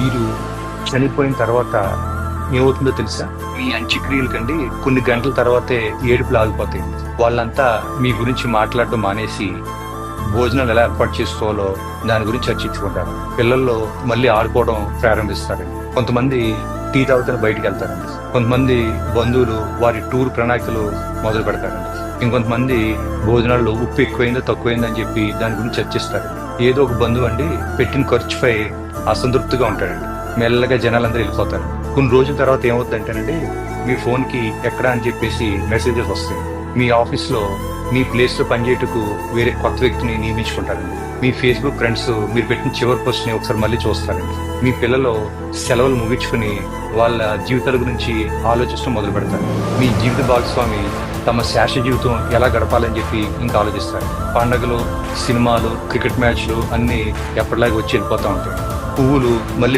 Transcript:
మీరు చనిపోయిన తర్వాత ఏమవుతుందో తెలుసా? మీ అంత్యక్రియల కండి కొన్ని గంటల తర్వాతే ఏడుపులు ఆగిపోతాయి. వాళ్ళంతా మీ గురించి మాట్లాడడం మానేసి భోజనాలు ఎలా ఏర్పాటు చేసుకోవాలో దాని గురించి చర్చించుకుంటారు. పిల్లల్లో మళ్ళీ ఆడుకోవడం ప్రారంభిస్తారు. కొంతమంది టీ తాగుతాను బయటికి వెళ్తారండి. కొంతమంది బంధువులు వారి టూర్ ప్రణాళికలు మొదలు పెడతారండి. ఇంకొంతమంది భోజనాల్లో ఉప్పు ఎక్కువైందో తక్కువైందో అని చెప్పి దాని గురించి చర్చిస్తారు. ఏదో ఒక బంధువు అండి పెట్టిన ఖర్చుపై అసంతృప్తిగా ఉంటాడండి. మెల్లగా జనాలందరూ వెళ్ళిపోతారు. కొన్ని రోజుల తర్వాత ఏమవుతుందంటేనండి, మీ ఫోన్కి ఎక్కడ అని చెప్పేసి మెసేజెస్ వస్తాయి. మీ ఆఫీస్లో మీ ప్లేస్లో పనిచేయటకు వేరే కొత్త వ్యక్తిని నియమించుకుంటారండి. మీ ఫేస్బుక్ ఫ్రెండ్స్ మీరు పెట్టిన చివరి పోస్ట్ని ఒకసారి మళ్ళీ చూస్తారండి. మీ పిల్లలు సెలవులు ముగించుకుని వాళ్ళ జీవితాల గురించి ఆలోచించడం మొదలు పెడతారు. మీ జీవిత భాగస్వామి తమ శాశ్వత జీవితం ఎలా గడపాలని చెప్పి ఇంకా ఆలోచిస్తారు. పండగలు, సినిమాలు, క్రికెట్ మ్యాచ్లు అన్నీ ఎప్పటిలాగా వచ్చి వెళ్ళిపోతూ ఉంటాయి. పువ్వులు మళ్ళీ